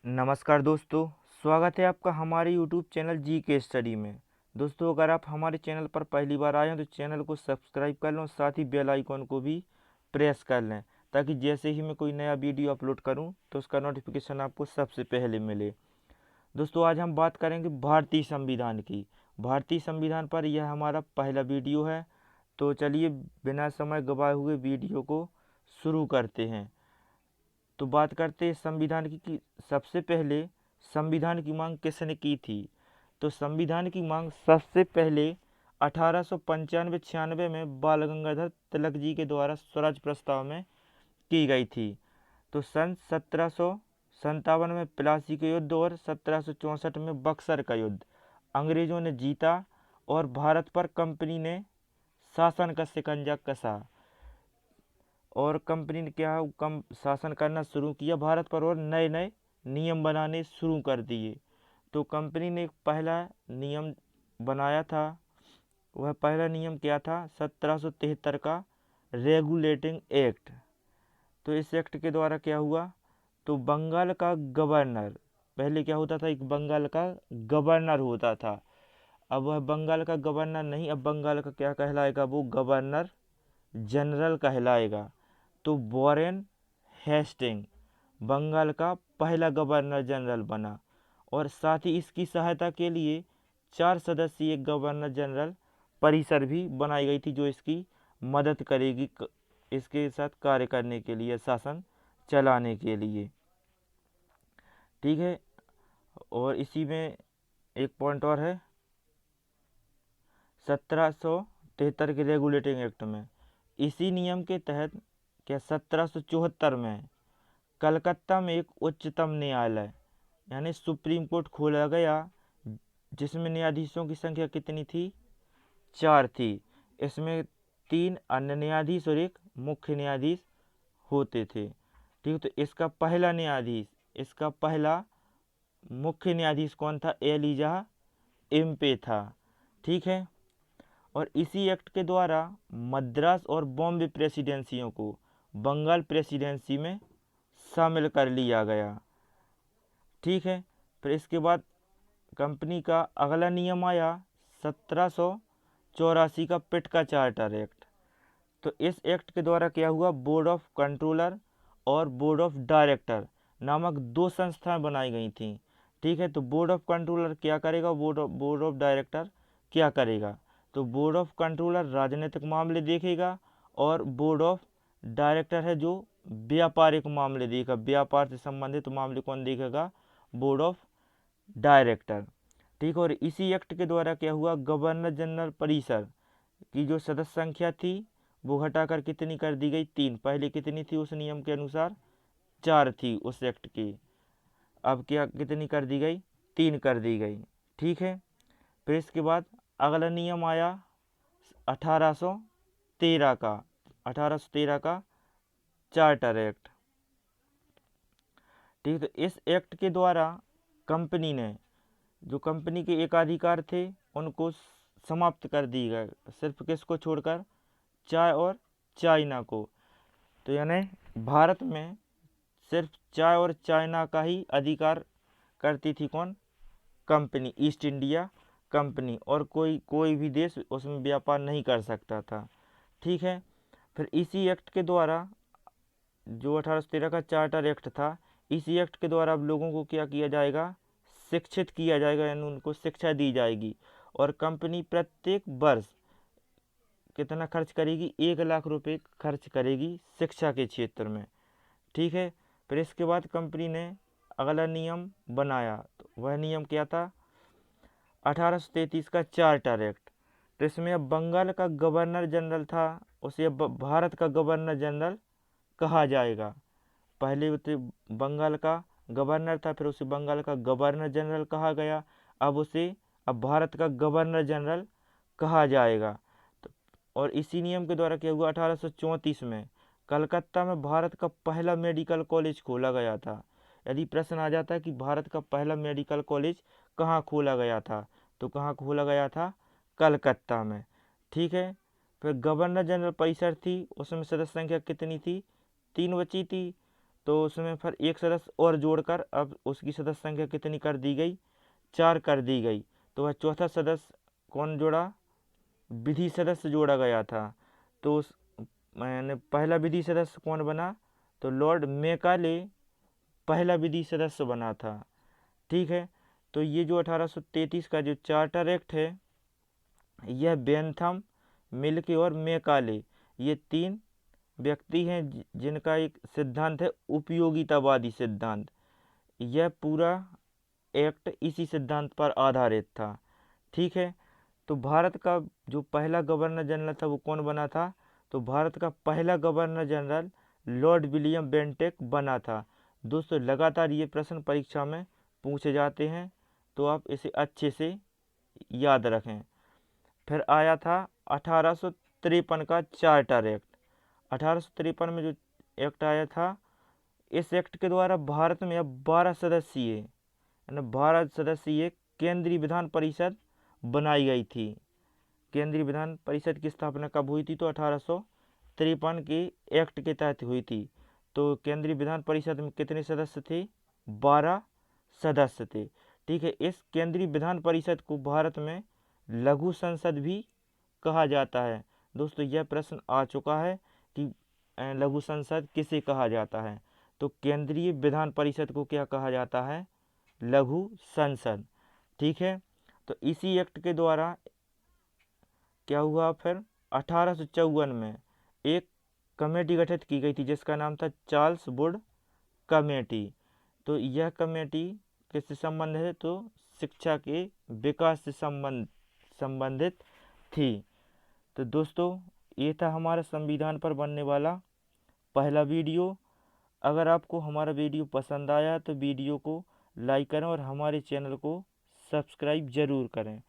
नमस्कार दोस्तों। स्वागत है आपका हमारे यूट्यूब चैनल जी के स्टडी में। दोस्तों, अगर आप हमारे चैनल पर पहली बार आए हैं तो चैनल को सब्सक्राइब कर लें, साथ ही बेल आइकॉन को भी प्रेस कर लें, ताकि जैसे ही मैं कोई नया वीडियो अपलोड करूं तो उसका नोटिफिकेशन आपको सबसे पहले मिले। दोस्तों, आज हम बात करेंगे भारतीय संविधान की। भारतीय संविधान पर यह हमारा पहला वीडियो है। तो चलिए बिना समय गवाए हुए वीडियो को शुरू करते हैं। तो बात करते हैं संविधान की कि सबसे पहले संविधान की मांग किसने की थी। तो संविधान की मांग सबसे पहले 1895-96 में बाल गंगाधर तिलक जी के द्वारा स्वराज प्रस्ताव में की गई थी। तो सन 1757 में प्लासी का युद्ध और 1764 में बक्सर का युद्ध अंग्रेजों ने जीता और भारत पर कंपनी ने शासन का शिकंजा कसा। और कंपनी ने क्या कम शासन करना शुरू किया भारत पर और नए नए नियम बनाने शुरू कर दिए। तो कंपनी ने एक पहला नियम बनाया था। वह पहला नियम क्या था? 1773 का रेगुलेटिंग एक्ट। तो इस एक्ट के द्वारा क्या हुआ? तो बंगाल का गवर्नर, पहले क्या होता था, एक बंगाल का गवर्नर होता था। अब वह बंगाल का गवर्नर नहीं, अब बंगाल का क्या कहलाएगा? वो गवर्नर जनरल कहलाएगा। तो वॉरेन हेस्टिंग बंगाल का पहला गवर्नर जनरल बना, और साथ ही इसकी सहायता के लिए 4 सदस्यीय गवर्नर जनरल परिषद भी बनाई गई थी, जो इसकी मदद करेगी इसके साथ कार्य करने के लिए, शासन चलाने के लिए। ठीक है। और इसी में एक पॉइंट और है, 1773 के रेगुलेटिंग एक्ट में इसी नियम के तहत क्या 1774 में कलकत्ता में एक उच्चतम न्यायालय यानी सुप्रीम कोर्ट खोला गया, जिसमें न्यायाधीशों की संख्या कितनी थी? 4 थी। इसमें 3 अन्य न्यायाधीश और एक मुख्य न्यायाधीश होते थे। ठीक, तो इसका पहला मुख्य न्यायाधीश कौन था? एलिजा एम्पे था। ठीक है। और इसी एक्ट के द्वारा मद्रास और बॉम्बे प्रेसिडेंसियों को बंगाल प्रेसिडेंसी में शामिल कर लिया गया। ठीक है। फिर इसके बाद कंपनी का अगला नियम आया 1784 का पिट का चार्टर एक्ट। तो इस एक्ट के द्वारा क्या हुआ? बोर्ड ऑफ कंट्रोलर और बोर्ड ऑफ डायरेक्टर नामक 2 संस्थाएं बनाई गई थी। ठीक है। तो बोर्ड ऑफ कंट्रोलर क्या करेगा, बोर्ड ऑफ डायरेक्टर क्या करेगा? तो बोर्ड ऑफ कंट्रोलर राजनीतिक मामले देखेगा, और बोर्ड ऑफ डायरेक्टर है जो व्यापारिक मामले देखेगा। व्यापार से संबंधित मामले कौन देखेगा? Board of director. ठीक। और इसी एक्ट के द्वारा क्या हुआ? गवर्नर जनरल परिषद की जो सदस्य संख्या थी वो घटाकर कितनी कर दी गई? 3। पहले कितनी थी उस नियम के अनुसार? 4 थी उस एक्ट की। अब क्या कितनी कर दी गई? 3 कर दी गई। ठीक है। फिर इसके बाद अगला नियम आया 1813 का 1813 का चार्टर एक्ट। ठीक। तो इस एक्ट के द्वारा कंपनी ने जो कंपनी के एकाधिकार थे उनको समाप्त कर दी गए, सिर्फ किसको छोड़कर? चाय और चाइना को। तो यानी भारत में सिर्फ चाय और चाइना का ही अधिकार करती थी कौन? कंपनी, ईस्ट इंडिया कंपनी, और कोई भी देश उसमें व्यापार नहीं कर सकता था। ठीक है। फिर इसी एक्ट के द्वारा जो 1813 का चार्टर एक्ट था, इसी एक्ट के द्वारा अब लोगों को क्या किया जाएगा? शिक्षित किया जाएगा, यानी उनको शिक्षा दी जाएगी। और कंपनी प्रत्येक वर्ष कितना खर्च करेगी? 1 लाख रुपए खर्च करेगी शिक्षा के क्षेत्र में। ठीक है। फिर इसके बाद कंपनी ने अगला नियम बनाया। तो वह नियम क्या था? 1833 का चार्टर एक्ट। तो इसमें अब बंगाल का गवर्नर जनरल था, उसे अब भारत का गवर्नर जनरल कहा जाएगा। पहले उसे बंगाल का गवर्नर था, फिर उसे बंगाल का गवर्नर जनरल कहा गया। अब भारत का गवर्नर जनरल कहा जाएगा। तो और इसी नियम के द्वारा क्या हुआ? 1834 में कलकत्ता में भारत का पहला मेडिकल कॉलेज खोला गया था। यदि प्रश्न आ जाता है कि भारत का पहला मेडिकल कॉलेज कहाँ खोला गया था, तो कहाँ खोला गया था? कलकत्ता में। ठीक है। फिर गवर्नर जनरल परिषद थी, उसमें सदस्य संख्या कितनी थी? 3 बची थी। तो उसमें फिर एक सदस्य और जोड़कर अब उसकी सदस्य संख्या कितनी कर दी गई, 4 कर दी गई। तो वह चौथा सदस्य कौन जोड़ा, विधि सदस्य जोड़ा गया था। तो उस मैंने पहला विधि सदस्य कौन बना, तो लॉर्ड मैकाले पहला विधि सदस्य बना था। ठीक है, तो ये जो 1833 का जो चार्टर एक्ट है, यह बेंथम, मिल्की और मैकाले, ये 3 व्यक्ति हैं जिनका एक सिद्धांत है उपयोगितावादी सिद्धांत। यह पूरा एक्ट इसी सिद्धांत पर आधारित था। ठीक है, तो भारत का जो पहला गवर्नर जनरल था वो कौन बना था, तो भारत का पहला governor general Lord William Bentinck बना था। दोस्तों लगातार ये प्रश्न परीक्षा में पूछे जाते हैं, तो आप इसे अच्छे से याद रखें। फिर आया था 1853 का चार्टर एक्ट। 1853 में जो एक्ट आया था, इस एक्ट के द्वारा भारत में अब 12 सदस्यीय यानी 12 सदस्यीय केंद्रीय विधान परिषद बनाई गई थी। केंद्रीय विधान परिषद की स्थापना कब हुई थी, तो 1853 के एक्ट के तहत हुई थी। तो केंद्रीय विधान परिषद में कितने सदस्य थे, 12 सदस्य थे। ठीक है, इस केंद्रीय विधान परिषद को भारत में लघु संसद भी कहा जाता है। दोस्तों यह प्रश्न आ चुका है कि लघु संसद किसे कहा जाता है, तो केंद्रीय विधान परिषद को क्या कहा जाता है, लघु संसद। ठीक है, तो इसी एक्ट के द्वारा क्या हुआ, फिर 1854 में एक कमेटी गठित की गई थी जिसका नाम था चार्ल्स वुड कमेटी। तो यह कमेटी किससे संबंधित है, तो शिक्षा के विकास से संबंधित थी। तो दोस्तों ये था हमारा संविधान पर बनने वाला पहला वीडियो। अगर आपको हमारा वीडियो पसंद आया तो वीडियो को लाइक करें और हमारे चैनल को सब्सक्राइब ज़रूर करें।